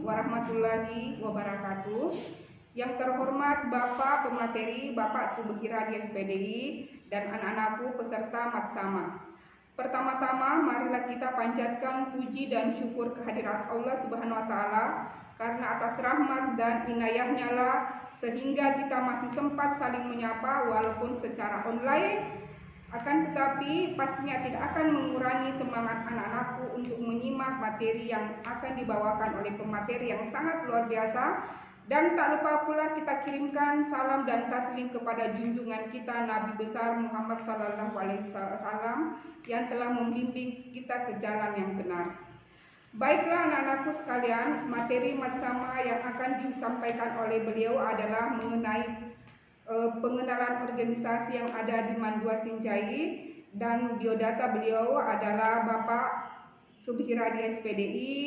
warahmatullahi wabarakatuh. Yang terhormat Bapak Pemateri, Bapak Subhira di SPDI, dan anak-anakku peserta Matsama. Pertama-tama marilah kita panjatkan puji dan syukur kehadirat Allah Subhanahu wa taala karena atas rahmat dan inayahnya lah sehingga kita masih sempat saling menyapa walaupun secara online. Akan tetapi pastinya tidak akan mengurangi semangat anak-anakku untuk menyimak materi yang akan dibawakan oleh pemateri yang sangat luar biasa. Dan tak lupa pula kita kirimkan salam dan taslim kepada junjungan kita Nabi besar Muhammad SAW yang telah membimbing kita ke jalan yang benar. Baiklah anak-anakku sekalian, materi Matsama yang akan disampaikan oleh beliau adalah mengenai pengenalan organisasi yang ada di Mandua Sinjai, dan biodata beliau adalah Bapak Subhira di SPDI,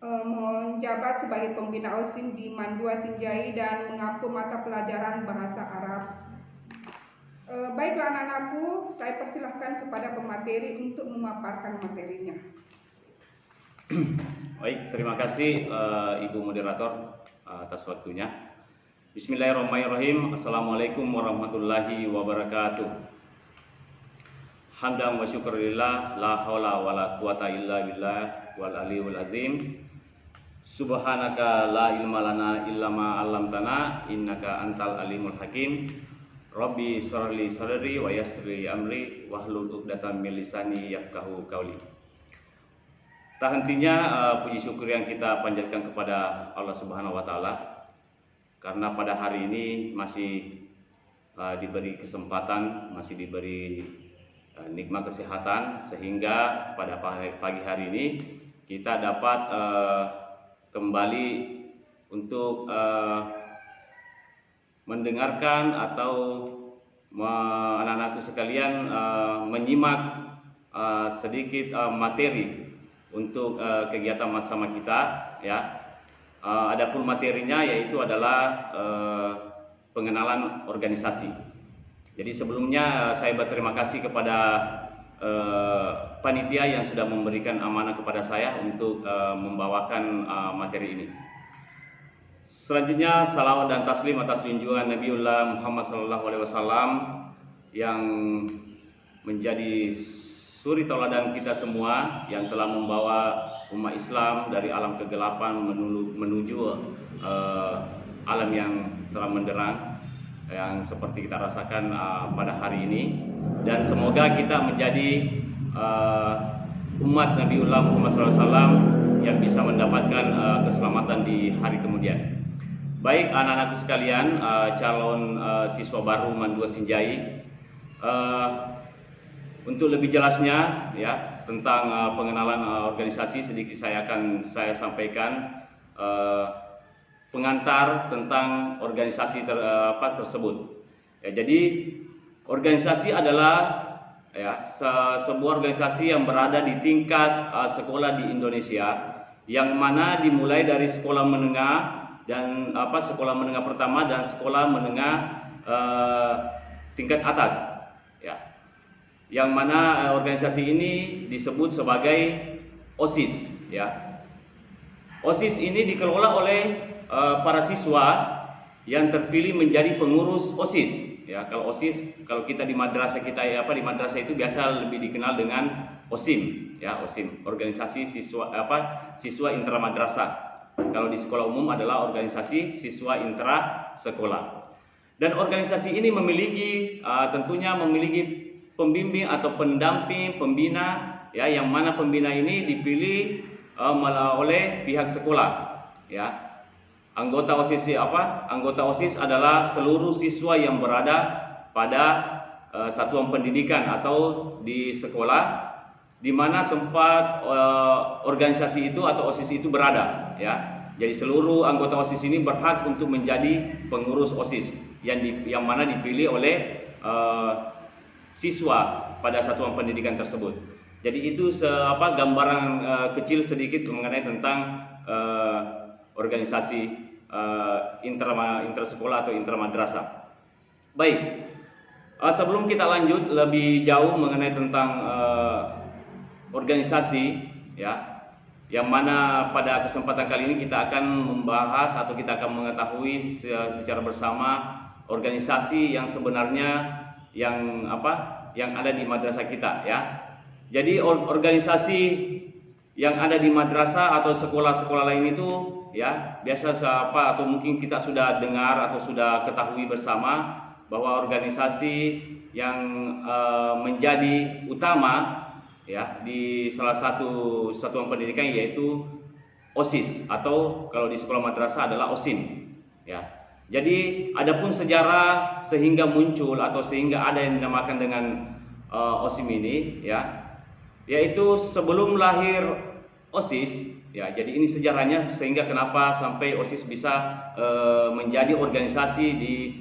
menjabat sebagai pembina OSIM di Mandua Sinjai dan mengampu mata pelajaran bahasa Arab. Baiklah anak-anakku, saya persilahkan kepada pemateri untuk memaparkan materinya. Baik, terima kasih Ibu Moderator atas waktunya. Bismillahirrahmanirrahim. Assalamualaikum warahmatullahi wabarakatuh. Hamdan wa syukurillah, la haula wa la quwata illa billah wal aliyul azim. Subhanaka la ilma lana illa ma 'allamtana innaka antal alimul hakim. Rabbi shrah li sadri wa yassir li amri wahlul 'uqdatam min lisani yafqahu qawli. Tak hentinya puji syukur yang kita panjatkan kepada Allah Subhanahu wa taala karena pada hari ini masih diberi kesempatan, masih diberi nikmat kesehatan, sehingga pada pagi hari ini kita dapat kembali untuk mendengarkan atau anak-anakku sekalian menyimak sedikit materi untuk kegiatan Matsama kita, ya. Adapun materinya yaitu adalah pengenalan organisasi. Jadi sebelumnya saya berterima kasih kepada panitia yang sudah memberikan amanah kepada saya untuk membawakan materi ini. Selanjutnya salawat dan taslim atas junjungan Nabiullah Muhammad SAW yang menjadi suri tauladan kita semua, yang telah membawa umat Islam dari alam kegelapan menuju alam yang terang benderang yang seperti kita rasakan pada hari ini. Dan semoga kita menjadi umat Nabiullah Muhammad SAW yang bisa mendapatkan keselamatan di hari kemudian. Baik anak-anakku sekalian, calon siswa baru Mandua Sinjai, untuk lebih jelasnya ya tentang pengenalan organisasi, sedikit saya sampaikan pengantar tentang organisasi tersebut. Ya, jadi organisasi adalah ya sebuah organisasi yang berada di tingkat sekolah di Indonesia, yang mana dimulai dari sekolah menengah dan sekolah menengah pertama dan sekolah menengah tingkat atas, ya. Yang mana organisasi ini disebut sebagai OSIS, ya. OSIS ini dikelola oleh para siswa yang terpilih menjadi pengurus OSIS, ya. Kalau OSIS, kalau kita di madrasah kita di madrasah itu biasa lebih dikenal dengan OSIM, ya, OSIM, organisasi siswa siswa intramadrasah. Kalau di sekolah umum adalah organisasi siswa intra sekolah. Dan organisasi ini memiliki tentunya memiliki pembimbing atau pendamping pembina, ya, yang mana pembina ini dipilih oleh pihak sekolah, ya. Anggota OSIS adalah seluruh siswa yang berada pada satuan pendidikan atau di sekolah di mana tempat organisasi itu atau OSIS itu berada, ya. Jadi seluruh anggota OSIS ini berhak untuk menjadi pengurus OSIS yang mana dipilih oleh siswa pada satuan pendidikan tersebut. Jadi itu gambaran kecil sedikit mengenai tentang organisasi intrasekolah atau intramadrasah. Baik, sebelum kita lanjut lebih jauh mengenai tentang organisasi, ya, yang mana pada kesempatan kali ini kita akan membahas atau kita akan mengetahui secara bersama organisasi yang sebenarnya yang ada di madrasah kita, ya. Jadi organisasi yang ada di madrasah atau sekolah-sekolah lain itu, ya, biasa atau mungkin kita sudah dengar atau sudah ketahui bersama bahwa organisasi yang menjadi utama, ya, di salah satu satuan pendidikan yaitu OSIS atau kalau di sekolah madrasah adalah OSIM, ya. Jadi adapun sejarah sehingga muncul atau sehingga ada yang dinamakan dengan OSIM ini, ya, yaitu sebelum lahir OSIS, ya. Jadi ini sejarahnya sehingga kenapa sampai OSIS bisa menjadi organisasi di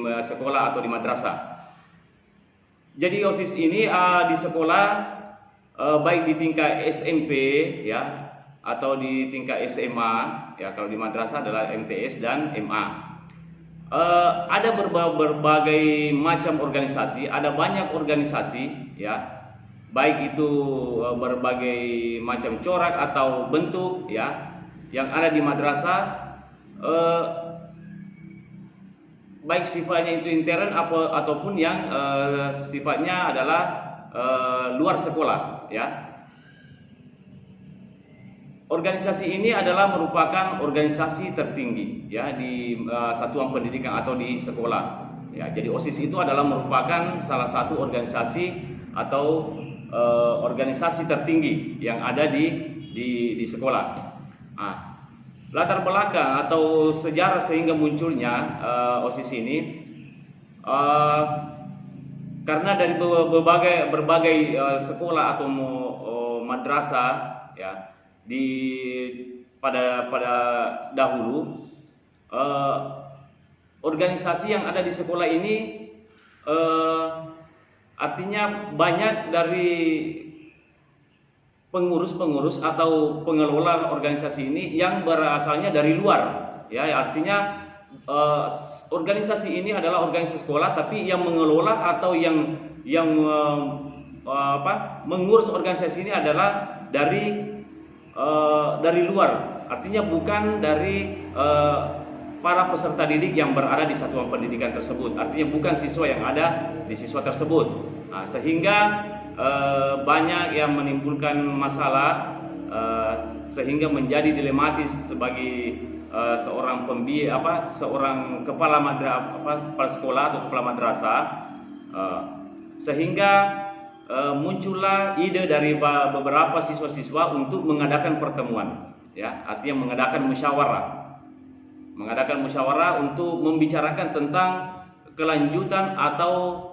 sekolah atau di madrasah. Jadi OSIS ini di sekolah baik di tingkat SMP, ya, atau di tingkat SMA, ya. Kalau di madrasah adalah MTS dan MA. Ada berbagai macam organisasi, ada banyak organisasi, ya. Baik itu berbagai macam corak atau bentuk, ya, yang ada di madrasah, baik sifatnya itu intern ataupun yang sifatnya adalah luar sekolah, ya. Organisasi ini adalah merupakan organisasi tertinggi, ya, di satuan pendidikan atau di sekolah, ya. Jadi OSIS itu adalah merupakan salah satu organisasi atau organisasi tertinggi yang ada di sekolah. Nah, latar belakang atau sejarah sehingga munculnya OSIS ini karena dari berbagai sekolah atau madrasah, ya, pada dahulu organisasi yang ada di sekolah ini artinya banyak dari pengurus-pengurus atau pengelola organisasi ini yang berasalnya dari luar, ya. Artinya organisasi ini adalah organisasi sekolah, tapi yang mengelola atau yang mengurus organisasi ini adalah dari luar. Artinya bukan dari para peserta didik yang berada di satuan pendidikan tersebut. Artinya bukan siswa yang ada di siswa tersebut. Nah, sehingga banyak yang menimbulkan masalah, sehingga menjadi dilematis sebagai seorang seorang kepala sekolah atau kepala madrasah, sehingga muncullah ide dari beberapa siswa-siswa untuk mengadakan pertemuan, ya. Artinya mengadakan musyawarah untuk membicarakan tentang kelanjutan atau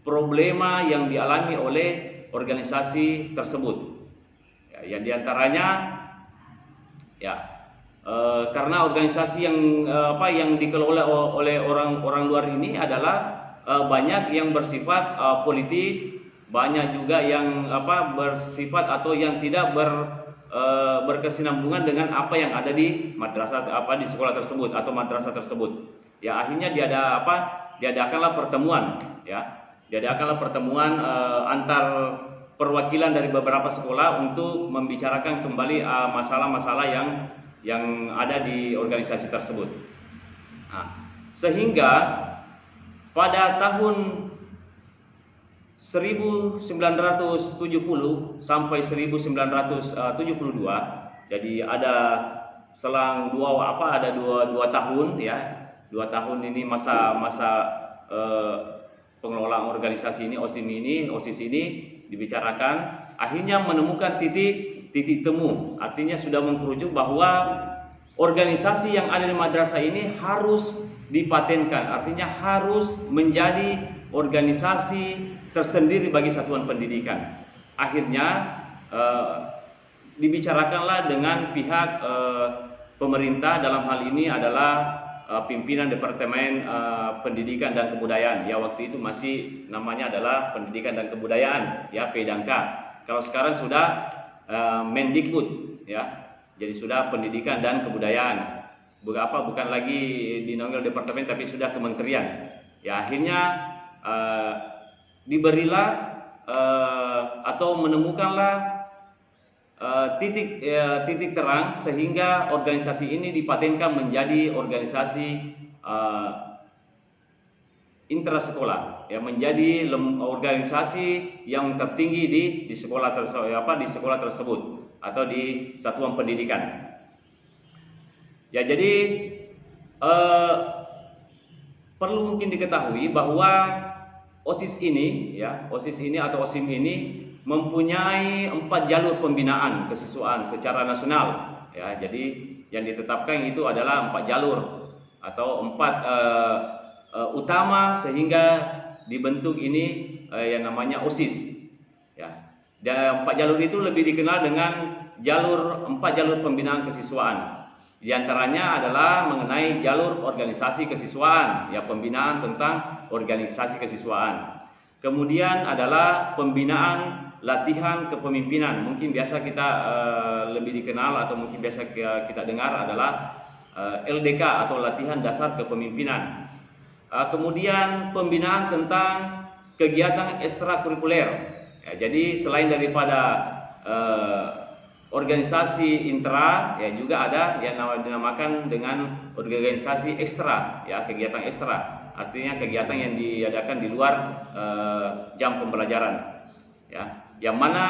problema yang dialami oleh organisasi tersebut, ya. Yang diantaranya, ya, karena organisasi yang dikelola oleh orang luar ini adalah banyak yang bersifat politis, banyak juga yang bersifat atau yang tidak berkesinambungan dengan apa yang ada di madrasah di sekolah tersebut atau madrasah tersebut. Ya, akhirnya diadakanlah pertemuan, ya. Diadakanlah pertemuan antar perwakilan dari beberapa sekolah untuk membicarakan kembali masalah-masalah yang ada di organisasi tersebut. Nah, sehingga pada tahun 1970 sampai 1972, jadi ada selang dua tahun ya, 2 tahun ini masa pengelolaan organisasi ini, OSIS ini dibicarakan, akhirnya menemukan titik temu. Artinya sudah mengkerucut bahwa organisasi yang ada di madrasah ini harus dipatenkan, artinya harus menjadi organisasi tersendiri bagi satuan pendidikan. Akhirnya dibicarakanlah dengan pihak pemerintah, dalam hal ini adalah pimpinan Departemen Pendidikan dan Kebudayaan. Ya, waktu itu masih namanya adalah Pendidikan dan Kebudayaan, ya, Pedangka. Kalau sekarang sudah Mendikbud, ya. Jadi sudah Pendidikan dan Kebudayaan. Bukan lagi dinaungi oleh departemen tapi sudah kementerian. Ya, akhirnya diberilah atau menemukanlah titik terang sehingga organisasi ini dipatenkan menjadi organisasi intrasekolah, ya, menjadi organisasi yang tertinggi di sekolah tersebut atau di satuan pendidikan. Ya, jadi perlu mungkin diketahui bahwa OSIS ini atau OSIM ini mempunyai 4 jalur pembinaan kesiswaan secara nasional, ya. Jadi yang ditetapkan itu adalah 4 jalur atau 4 utama sehingga dibentuk ini yang namanya OSIS, ya. Dan 4 jalur itu lebih dikenal dengan 4 jalur pembinaan kesiswaan. Di antaranya adalah mengenai jalur organisasi kesiswaan, ya, pembinaan tentang organisasi kesiswaan. Kemudian adalah pembinaan latihan kepemimpinan. Mungkin biasa kita lebih dikenal atau mungkin biasa kita dengar adalah LDK atau latihan dasar kepemimpinan. Kemudian pembinaan tentang kegiatan ekstrakurikuler. Ya, jadi selain daripada organisasi intra, ya, juga ada yang dinamakan dengan organisasi ekstra, ya, kegiatan ekstra. Artinya kegiatan yang diadakan di luar jam pembelajaran, ya. Yang mana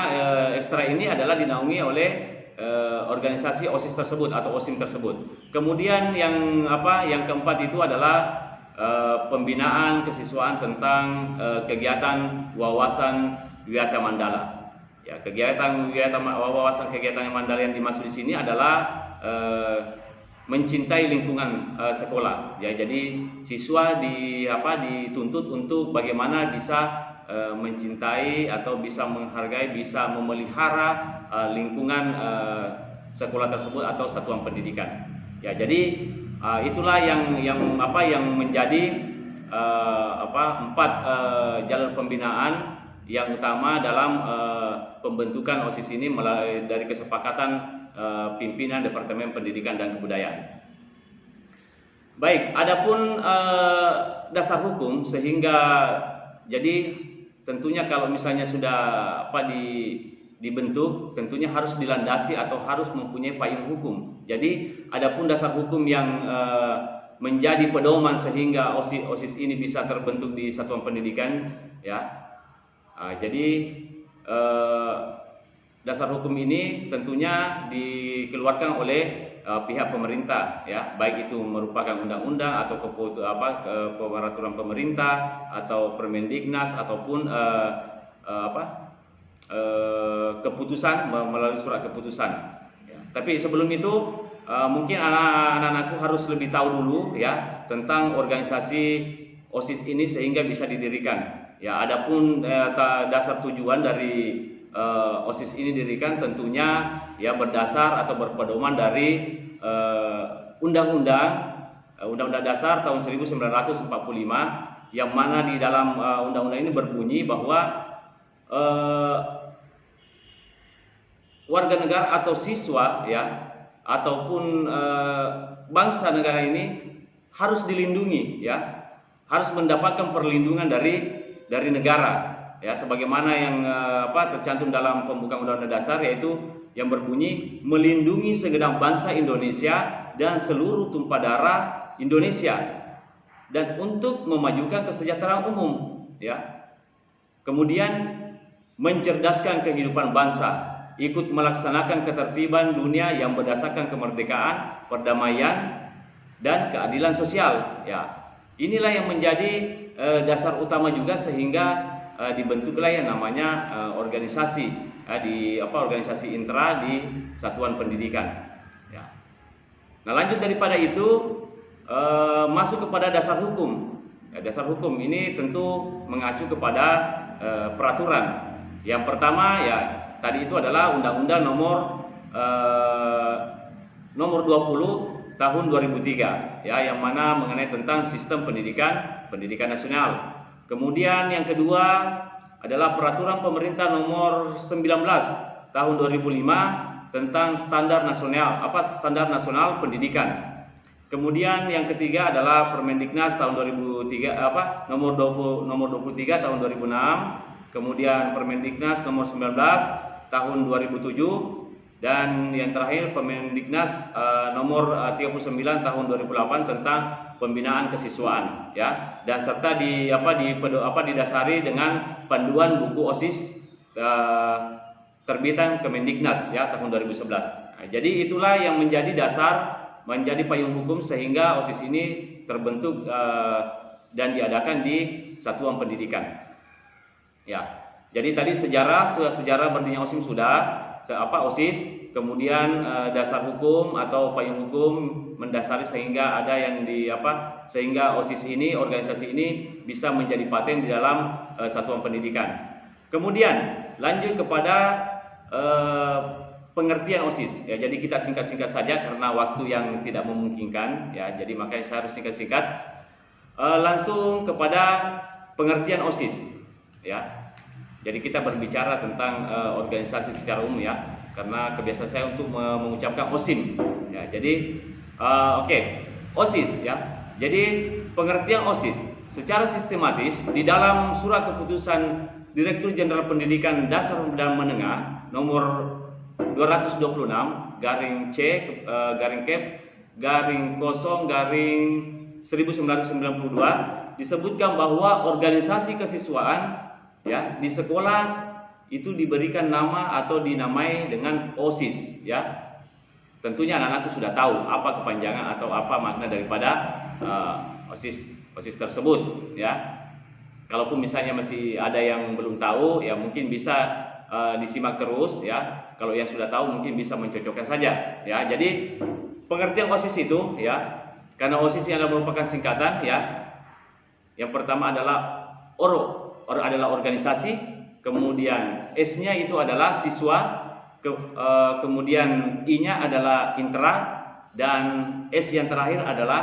ekstra ini adalah dinaungi oleh organisasi OSIS tersebut atau OSIM tersebut. Kemudian yang keempat itu adalah pembinaan kesiswaan tentang kegiatan wawasan Wiyata Mandala. Ya, kegiatan wawasan kegiatan Mandala yang dimaksud di sini adalah mencintai lingkungan sekolah. Ya, jadi siswa dituntut untuk bagaimana bisa mencintai atau bisa menghargai, bisa memelihara lingkungan sekolah tersebut atau satuan pendidikan. Ya, jadi itulah yang menjadi 4 jalur pembinaan yang utama dalam pembentukan OSIS ini dari kesepakatan pimpinan Departemen Pendidikan dan Kebudayaan. Baik, adapun dasar hukum, sehingga jadi tentunya kalau misalnya sudah dibentuk, tentunya harus dilandasi atau harus mempunyai payung hukum. Jadi adapun dasar hukum yang menjadi pedoman sehingga OSIS ini bisa terbentuk di satuan pendidikan, ya. Jadi dasar hukum ini tentunya dikeluarkan oleh pihak pemerintah, ya, baik itu merupakan undang-undang atau peraturan pemerintah atau Permendiknas ataupun keputusan melalui surat keputusan. Ya. Tapi sebelum itu mungkin anak-anakku harus lebih tahu dulu, ya, tentang organisasi OSIS ini sehingga bisa didirikan. Ya, adapun dasar tujuan dari OSIS ini didirikan tentunya, ya, berdasar atau berpedoman dari Undang-Undang Dasar tahun 1945, yang mana di dalam undang-undang ini berbunyi bahwa warga negara atau siswa, ya, ataupun bangsa negara ini harus dilindungi, ya, harus mendapatkan perlindungan dari negara, ya, sebagaimana yang tercantum dalam pembukaan Undang-Undang Dasar, yaitu yang berbunyi melindungi segenap bangsa Indonesia dan seluruh tumpah darah Indonesia dan untuk memajukan kesejahteraan umum, ya. Kemudian mencerdaskan kehidupan bangsa, ikut melaksanakan ketertiban dunia yang berdasarkan kemerdekaan, perdamaian, dan keadilan sosial. Ya, inilah yang menjadi dasar utama juga sehingga dibentuklah yang namanya organisasi organisasi intra di satuan pendidikan. Ya. Nah, lanjut daripada itu masuk kepada dasar hukum. Ya, dasar hukum ini tentu mengacu kepada peraturan. Yang pertama ya tadi itu adalah Undang-Undang nomor 20 tahun 2003 ya, yang mana mengenai tentang sistem pendidikan nasional. Kemudian yang kedua adalah Peraturan Pemerintah nomor 19 tahun 2005 tentang standar nasional pendidikan. Kemudian yang ketiga adalah Permendiknas tahun 2003 nomor 23 tahun 2006. Kemudian Permendiknas nomor 19 tahun 2007, dan yang terakhir Permendiknas nomor 39 tahun 2008 tentang pembinaan kesiswaan ya, dan serta didasari dengan panduan buku OSIS terbitan Kemendiknas ya tahun 2011. Nah, jadi itulah yang menjadi dasar, menjadi payung hukum sehingga OSIS ini terbentuk dan diadakan di satuan pendidikan. Ya, jadi tadi sejarah berdirinya OSIS sudah, OSIS, kemudian dasar hukum atau payung hukum mendasari sehingga ada yang sehingga OSIS ini, organisasi ini bisa menjadi paten di dalam satuan pendidikan. Kemudian lanjut kepada pengertian OSIS. Ya, jadi kita singkat-singkat saja karena waktu yang tidak memungkinkan. Ya, jadi makanya saya harus singkat-singkat. Langsung kepada pengertian OSIS. Ya, jadi kita berbicara tentang organisasi secara umum ya, karena kebiasaan saya untuk mengucapkan OSIM. Ya, jadi OSIS ya. Jadi pengertian OSIS secara sistematis di dalam Surat Keputusan Direktur Jenderal Pendidikan Dasar dan Menengah nomor 226 garing C garing Kep garing 0 garing 1992 disebutkan bahwa organisasi kesiswaan ya di sekolah itu diberikan nama atau dinamai dengan OSIS ya. Tentunya anak-anakku sudah tahu apa kepanjangan atau apa makna daripada OSIS tersebut ya. Kalaupun misalnya masih ada yang belum tahu ya mungkin bisa disimak terus ya. Kalau yang sudah tahu mungkin bisa mencocokkan saja ya. Jadi pengertian OSIS itu ya, karena OSIS yang merupakan singkatan ya. Yang pertama adalah ORO adalah organisasi, kemudian S-nya itu adalah siswa, kemudian I-nya adalah intra, dan S yang terakhir adalah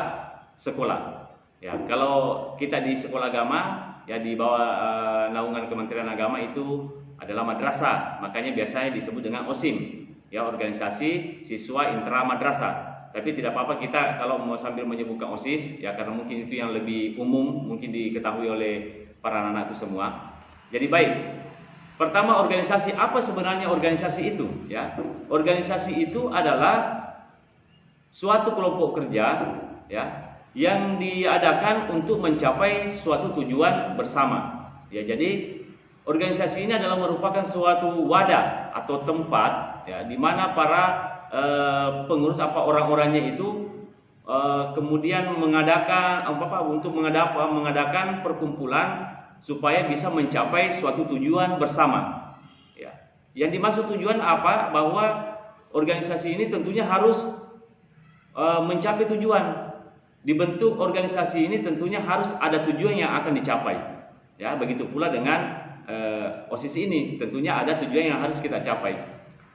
sekolah. Ya, kalau kita di sekolah agama ya di bawah naungan Kementerian Agama itu adalah madrasah, makanya biasanya disebut dengan OSIM, ya organisasi siswa intra madrasah. Tapi tidak apa-apa kita kalau mau sambil menyebutkan OSIS ya, karena mungkin itu yang lebih umum, mungkin diketahui oleh para anak-anakku semua. Jadi baik, pertama organisasi, apa sebenarnya organisasi itu? Ya, organisasi itu adalah suatu kelompok kerja ya yang diadakan untuk mencapai suatu tujuan bersama. Ya, jadi organisasi ini adalah merupakan suatu wadah atau tempat ya di mana para pengurus orang-orangnya itu kemudian mengadakan perkumpulan supaya bisa mencapai suatu tujuan bersama. Ya. Yang dimaksud tujuan apa? Bahwa organisasi ini tentunya harus mencapai tujuan. Dibentuk organisasi ini tentunya harus ada tujuan yang akan dicapai. Ya, begitu pula dengan OSIS ini tentunya ada tujuan yang harus kita capai.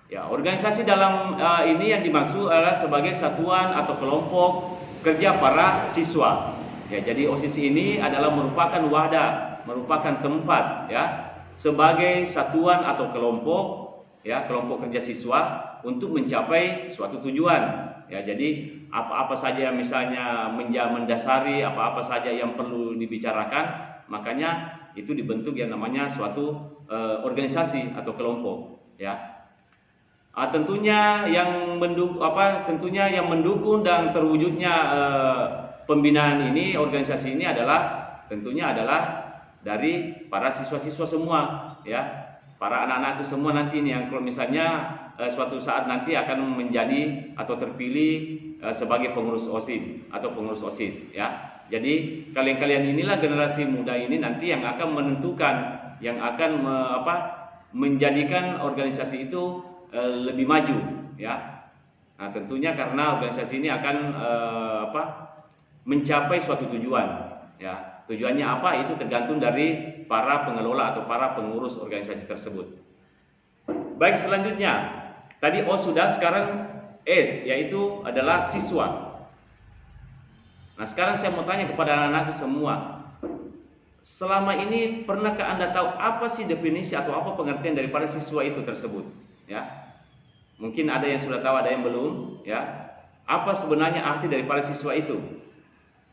Ya, organisasi dalam ini yang dimaksud adalah sebagai satuan atau kelompok kerja para siswa. Ya, jadi OSIS ini adalah merupakan wadah, merupakan tempat ya sebagai satuan atau kelompok ya, kelompok kerja siswa untuk mencapai suatu tujuan. Ya, jadi apa-apa saja misalnya mendasari apa-apa saja yang perlu dibicarakan, makanya itu dibentuk yang namanya suatu organisasi atau kelompok ya. Tentunya yang mendukung dan terwujudnya pembinaan ini, organisasi ini adalah tentunya adalah dari para siswa-siswa semua ya. para anak-anakku semua nanti nih yang kalau misalnya suatu saat nanti akan menjadi atau terpilih sebagai pengurus OSIS atau pengurus OSIS ya. Jadi kalian-kalian inilah generasi muda ini nanti yang akan menentukan, yang akan menjadikan organisasi itu lebih maju ya. Nah, tentunya karena organisasi ini akan mencapai suatu tujuan ya. Tujuannya apa itu tergantung dari para pengelola atau para pengurus organisasi tersebut. Baik, selanjutnya tadi O sudah, sekarang S yaitu adalah siswa. Nah, sekarang saya mau tanya kepada anak-anak semua, selama ini pernahkah Anda tahu apa sih definisi atau apa pengertian daripada siswa itu tersebut ya? Mungkin ada yang sudah tahu, ada yang belum ya. Apa sebenarnya arti daripada siswa itu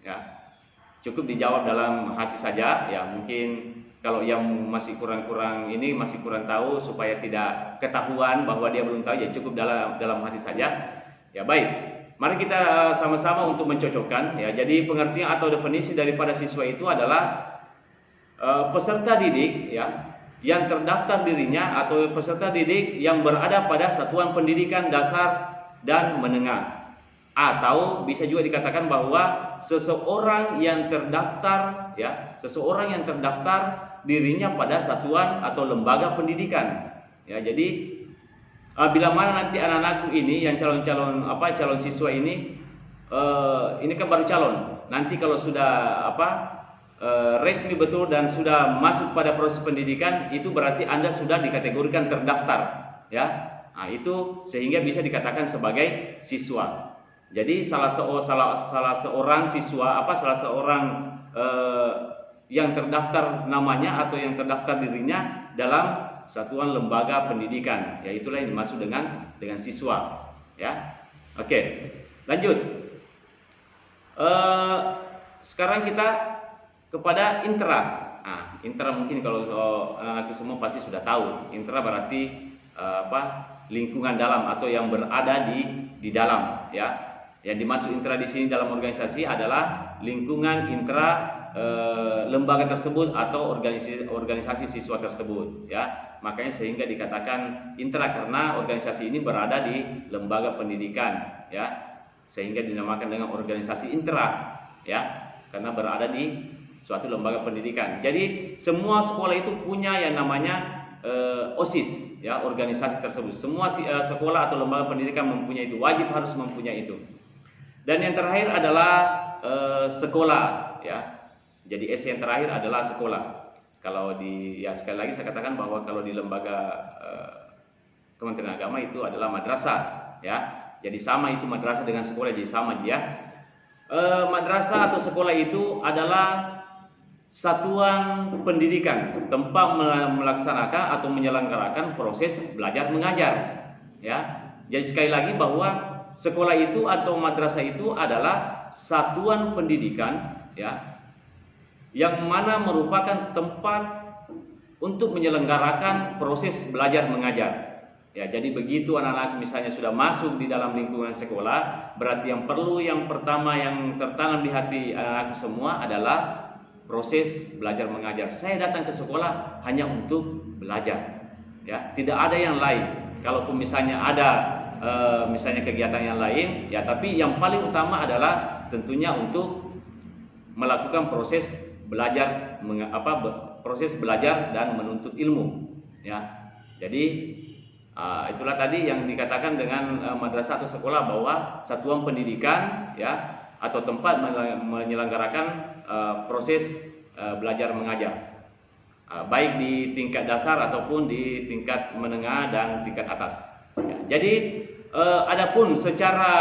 ya? Cukup dijawab dalam hati saja ya. Mungkin kalau yang masih kurang ini masih kurang tahu, supaya tidak ketahuan bahwa dia belum tahu, ya cukup dalam hati saja ya. Baik, mari kita sama-sama untuk mencocokkan ya. Jadi pengertian atau definisi daripada siswa itu adalah peserta didik ya yang terdaftar dirinya atau peserta didik yang berada pada satuan pendidikan dasar dan menengah. Atau bisa juga dikatakan bahwa seseorang yang terdaftar ya, seseorang yang terdaftar dirinya pada satuan atau lembaga pendidikan ya. Jadi bila mana nanti anak-anakku ini yang calon siswa ini kan baru calon. Nanti kalau sudah resmi betul dan sudah masuk pada proses pendidikan, itu berarti Anda sudah dikategorikan terdaftar ya. Nah, itu sehingga bisa dikatakan sebagai siswa. Jadi salah seorang siswa salah seorang yang terdaftar namanya atau yang terdaftar dirinya dalam satuan lembaga pendidikan, ya itulah yang dimaksud dengan siswa ya. Oke, lanjut. Sekarang kita kepada intra. Nah, intra mungkin kalau anak-anak semua pasti sudah tahu. Intra berarti lingkungan dalam atau yang berada di dalam ya. Yang dimaksud intra di sini dalam organisasi adalah lingkungan intra lembaga tersebut atau organisasi siswa tersebut ya. Makanya sehingga dikatakan intra karena organisasi ini berada di lembaga pendidikan ya. Sehingga dinamakan dengan organisasi intra ya, karena berada di suatu lembaga pendidikan. Jadi semua sekolah itu punya yang namanya OSIS ya, organisasi tersebut. Semua sekolah atau lembaga pendidikan mempunyai itu, wajib harus mempunyai itu. Dan yang terakhir adalah sekolah ya. Jadi S yang terakhir adalah sekolah. Kalau sekali lagi saya katakan bahwa kalau di lembaga Kementerian Agama itu adalah madrasah ya. Jadi sama itu madrasah dengan sekolah, jadi sama dia. Madrasah atau sekolah itu adalah satuan pendidikan, tempat melaksanakan atau menyelenggarakan proses belajar mengajar ya. Jadi sekali lagi bahwa sekolah itu atau madrasah itu adalah satuan pendidikan ya, yang mana merupakan tempat untuk menyelenggarakan proses belajar mengajar ya. Jadi begitu anak-anak misalnya sudah masuk di dalam lingkungan sekolah, berarti yang pertama yang tertanam di hati anak-anak semua adalah proses belajar mengajar. Saya datang ke sekolah hanya untuk belajar ya, tidak ada yang lain. Kalaupun misalnya ada misalnya kegiatan yang lain ya, tapi yang paling utama adalah tentunya untuk melakukan proses belajar proses belajar dan menuntut ilmu ya. Jadi itulah tadi yang dikatakan dengan madrasah atau sekolah, bahwa satuan pendidikan ya atau tempat menyelenggarakan proses belajar mengajar baik di tingkat dasar ataupun di tingkat menengah dan tingkat atas ya. Jadi adapun secara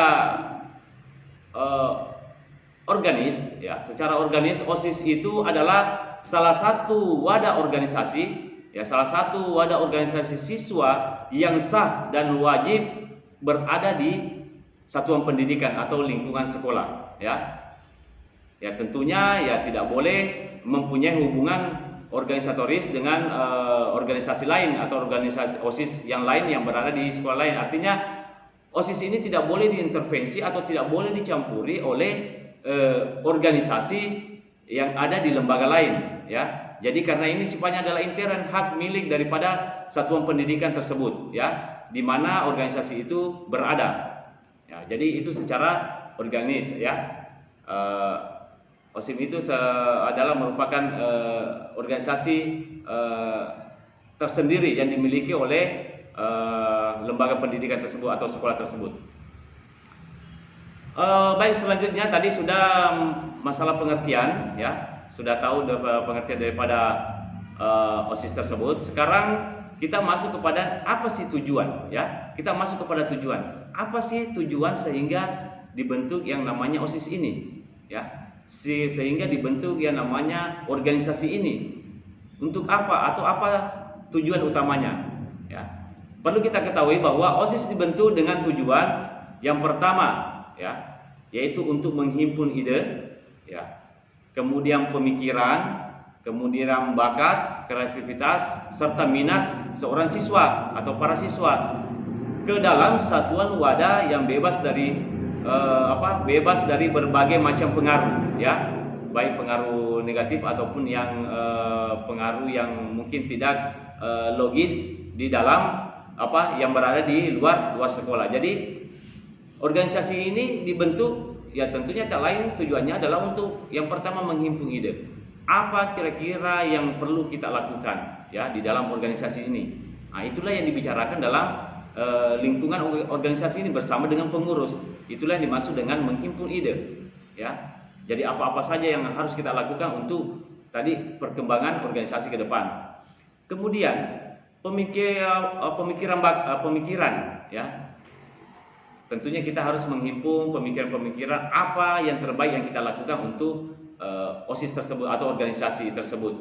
organis ya, secara organis OSIS itu adalah salah satu wadah organisasi ya, salah satu wadah organisasi siswa yang sah dan wajib berada di satuan pendidikan atau lingkungan sekolah ya. Ya tentunya ya tidak boleh mempunyai hubungan organisatoris dengan organisasi lain atau organisasi OSIS yang lain yang berada di sekolah lain. Artinya OSIS ini tidak boleh diintervensi atau tidak boleh dicampuri oleh organisasi yang ada di lembaga lain ya. Jadi karena ini sifatnya adalah intern, hak milik daripada satuan pendidikan tersebut, ya, di mana organisasi itu berada. Ya, jadi itu secara organis, ya. OSIM itu adalah merupakan organisasi tersendiri yang dimiliki oleh lembaga pendidikan tersebut atau sekolah tersebut. Baik, selanjutnya tadi sudah masalah pengertian, ya, sudah tahu pengertian daripada OSIS tersebut. Sekarang kita masuk kepada apa sih tujuan, ya? Kita masuk kepada tujuan. Apa sih tujuan sehingga dibentuk yang namanya OSIS ini, ya? Sehingga dibentuk yang namanya organisasi ini. Untuk apa atau apa tujuan utamanya, ya? Perlu kita ketahui bahwa OSIS dibentuk dengan tujuan yang pertama, ya, yaitu untuk menghimpun ide, ya, kemudian pemikiran, kemudian bakat, kreativitas, serta minat seorang siswa atau para siswa ke dalam satuan wadah yang bebas dari bebas dari berbagai macam pengaruh, ya, baik pengaruh negatif ataupun yang pengaruh yang mungkin tidak logis di dalam yang berada di luar sekolah. Jadi organisasi ini dibentuk, ya, tentunya tak lain tujuannya adalah untuk yang pertama menghimpun ide. Apa kira-kira yang perlu kita lakukan, ya, di dalam organisasi ini? Nah, itulah yang dibicarakan dalam lingkungan organisasi ini bersama dengan pengurus. Itulah yang dimaksud dengan menghimpun ide, ya. Jadi apa-apa saja yang harus kita lakukan untuk tadi perkembangan organisasi ke depan. Kemudian pemikiran, ya. Tentunya kita harus menghimpun pemikiran-pemikiran apa yang terbaik yang kita lakukan untuk OSIS tersebut atau organisasi tersebut.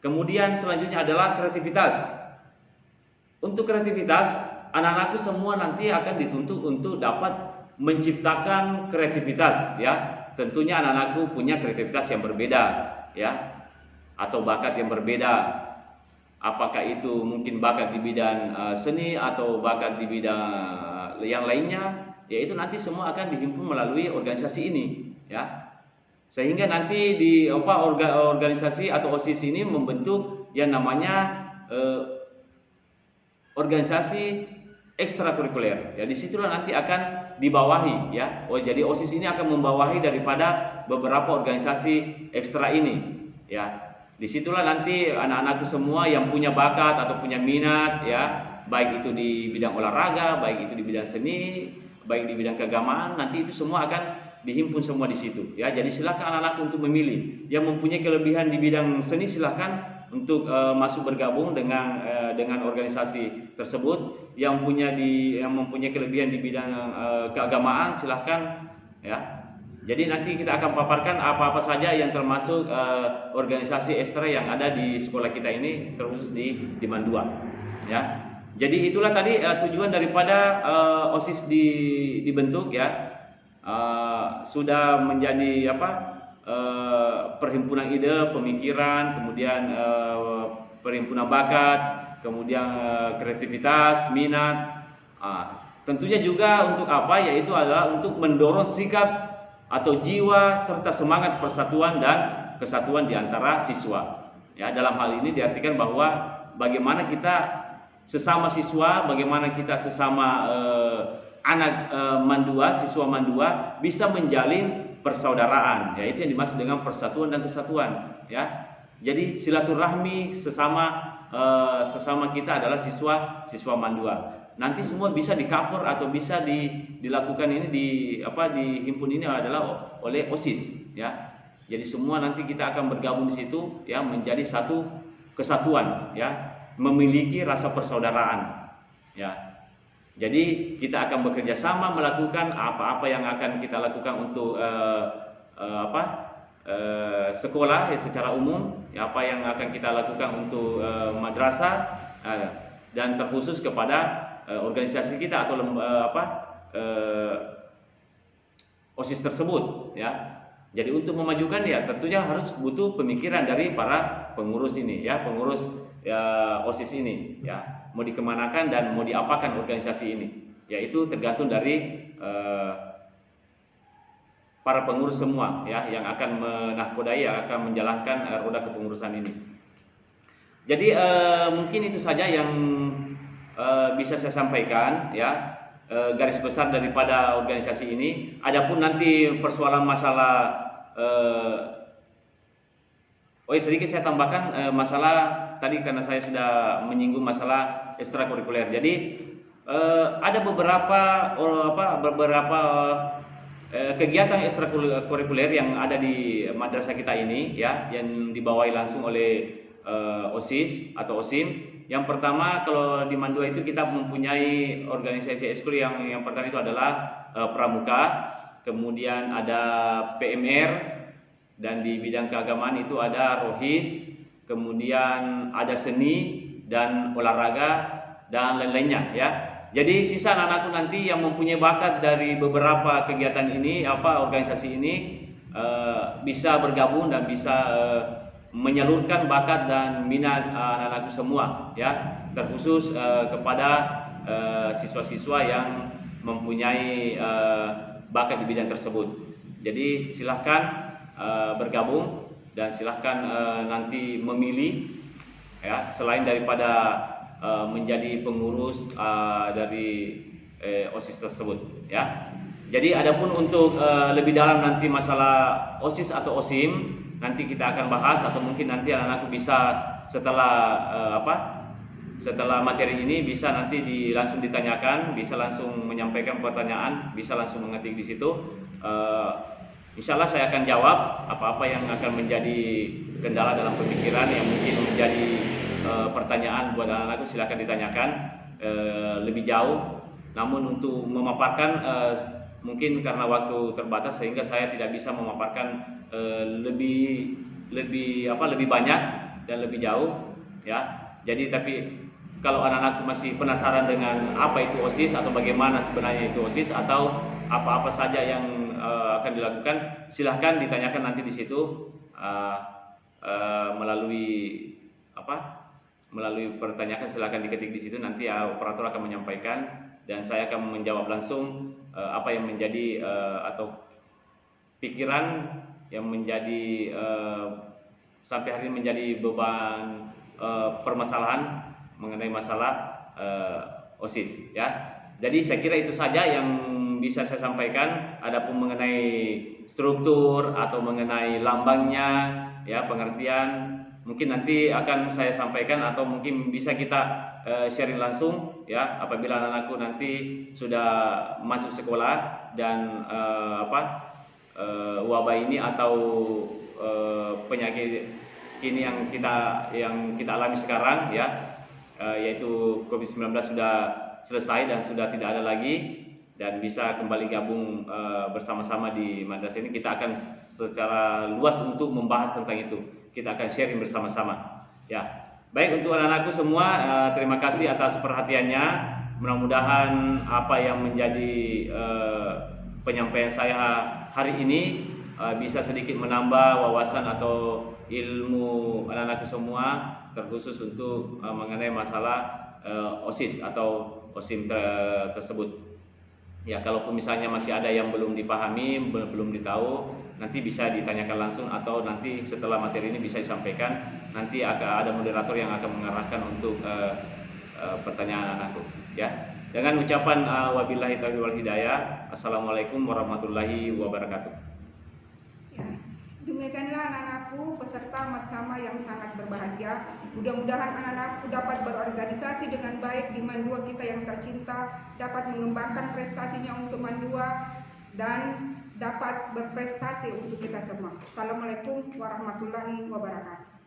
Kemudian selanjutnya adalah kreativitas. Untuk kreativitas, anak-anakku semua nanti akan dituntut untuk dapat menciptakan kreativitas, ya. Tentunya anak-anakku punya kreativitas yang berbeda, ya, atau bakat yang berbeda. Apakah itu mungkin bakat di bidang seni atau bakat di bidang yang lainnya, yaitu nanti semua akan dihimpun melalui organisasi ini, ya. Sehingga nanti di organisasi atau OSIS ini membentuk yang namanya organisasi ekstrakurikuler. Ya, disitulah nanti akan dibawahi, ya. Jadi OSIS ini akan membawahi daripada beberapa organisasi ekstra ini, ya. Disitulah nanti anak-anakku semua yang punya bakat atau punya minat, ya, baik itu di bidang olahraga, baik itu di bidang seni, baik di bidang keagamaan, nanti itu semua akan dihimpun semua di situ, ya. Jadi silakan anak-anak untuk memilih. Yang mempunyai kelebihan di bidang seni silakan untuk masuk bergabung dengan organisasi tersebut. Yang mempunyai kelebihan di bidang keagamaan silakan, ya. Jadi nanti kita akan paparkan apa-apa saja yang termasuk organisasi ekstra yang ada di sekolah kita ini, terkhusus di Mandua, ya. Jadi itulah tadi tujuan daripada OSIS dibentuk, ya. Sudah menjadi perhimpunan ide, pemikiran, kemudian perhimpunan bakat, kemudian kreativitas, minat. Tentunya juga untuk apa? Yaitu adalah untuk mendorong sikap atau jiwa serta semangat persatuan dan kesatuan di antara siswa. Ya, dalam hal ini diartikan bahwa bagaimana kita sesama siswa, bagaimana kita sesama anak Mandua, siswa Mandua bisa menjalin persaudaraan, ya, itu yang dimaksud dengan persatuan dan kesatuan, ya. Jadi silaturahmi sesama kita adalah siswa Mandua. Nanti semua bisa di-cover atau bisa dilakukan ini dihimpun ini adalah oleh OSIS, ya. Jadi semua nanti kita akan bergabung di situ, ya, menjadi satu kesatuan, ya, memiliki rasa persaudaraan, ya. Jadi kita akan bekerja sama melakukan apa-apa yang akan kita lakukan untuk sekolah, ya, secara umum, ya, apa yang akan kita lakukan untuk madrasah, dan terkhusus kepada organisasi kita atau OSIS tersebut, ya. Jadi untuk memajukan, ya, tentunya harus butuh pemikiran dari para pengurus ini, ya, pengurus, ya, OSIS ini, ya, mau dikemanakan dan mau diapakan organisasi ini, ya, itu tergantung dari para pengurus semua, ya, yang akan menahkodai, yang akan menjalankan roda kepengurusan ini. Jadi mungkin itu saja yang bisa saya sampaikan ya, garis besar daripada organisasi ini. Adapun nanti persoalan masalah sedikit saya tambahkan masalah tadi karena saya sudah menyinggung masalah ekstrakurikuler. Jadi ada beberapa kegiatan ekstrakurikuler yang ada di madrasah kita ini ya, yang dibawahi langsung oleh OSIS atau OSIM. Yang pertama, kalau di Mandua itu kita mempunyai organisasi ekskul yang pertama itu adalah Pramuka, kemudian ada PMR, dan di bidang keagamaan itu ada Rohis, kemudian ada seni dan olahraga dan lain-lainnya ya. Jadi sisa anak-anakku nanti yang mempunyai bakat dari beberapa kegiatan ini, organisasi ini bisa bergabung dan bisa menyalurkan bakat dan minat anak-anakku semua ya, terkhusus kepada siswa-siswa yang mempunyai bakat di bidang tersebut. Jadi silahkan bergabung dan silahkan nanti memilih ya, selain daripada menjadi pengurus dari OSIS tersebut ya. Jadi adapun untuk lebih dalam nanti masalah OSIS atau OSIM nanti kita akan bahas, atau mungkin nanti anak-anakku bisa setelah setelah materi ini bisa nanti langsung ditanyakan, bisa langsung menyampaikan pertanyaan, bisa langsung mengetik di situ. Insya Allah saya akan jawab apa-apa yang akan menjadi kendala dalam pemikiran yang mungkin menjadi pertanyaan buat anak-anakku, silakan ditanyakan lebih jauh. Namun untuk memaparkan mungkin karena waktu terbatas sehingga saya tidak bisa memaparkan lebih banyak dan lebih jauh ya. Jadi tapi kalau anak-anakku masih penasaran dengan apa itu OSIS atau bagaimana sebenarnya itu OSIS atau apa-apa saja yang akan dilakukan, silahkan ditanyakan nanti di situ melalui pertanyaan, silahkan diketik di situ, nanti operator akan menyampaikan dan saya akan menjawab langsung apa yang menjadi atau pikiran yang menjadi sampai hari ini menjadi beban permasalahan mengenai masalah OSIS ya. Jadi saya kira itu saja yang bisa saya sampaikan. Adapun mengenai struktur atau mengenai lambangnya ya, pengertian mungkin nanti akan saya sampaikan atau mungkin bisa kita sharing langsung ya apabila anak-anakku nanti sudah masuk sekolah dan wabah ini atau penyakit ini yang kita alami sekarang ya, yaitu COVID-19 sudah selesai dan sudah tidak ada lagi dan bisa kembali gabung bersama-sama di madrasah ini. Kita akan secara luas untuk membahas tentang itu, kita akan sharing bersama-sama ya. Baik, untuk anak-anakku semua terima kasih atas perhatiannya. Mudah-mudahan apa yang menjadi penyampaian saya hari ini bisa sedikit menambah wawasan atau ilmu anak-anakku semua, terkhusus untuk mengenai masalah OSIS atau OSIM tersebut. Ya, kalaupun misalnya masih ada yang belum dipahami, belum ditahu, nanti bisa ditanyakan langsung atau nanti setelah materi ini bisa disampaikan. Nanti akan ada moderator yang akan mengarahkan untuk pertanyaan anakku. Ya, dengan ucapan wabillahi taufiq wal hidayah. Assalamualaikum warahmatullahi wabarakatuh. Demikianlah anak-anakku peserta Matsama yang sangat berbahagia. Mudah-mudahan anak-anakku dapat berorganisasi dengan baik di Mandua kita yang tercinta, dapat mengembangkan prestasinya untuk Mandua dan dapat berprestasi untuk kita semua. Assalamualaikum warahmatullahi wabarakatuh.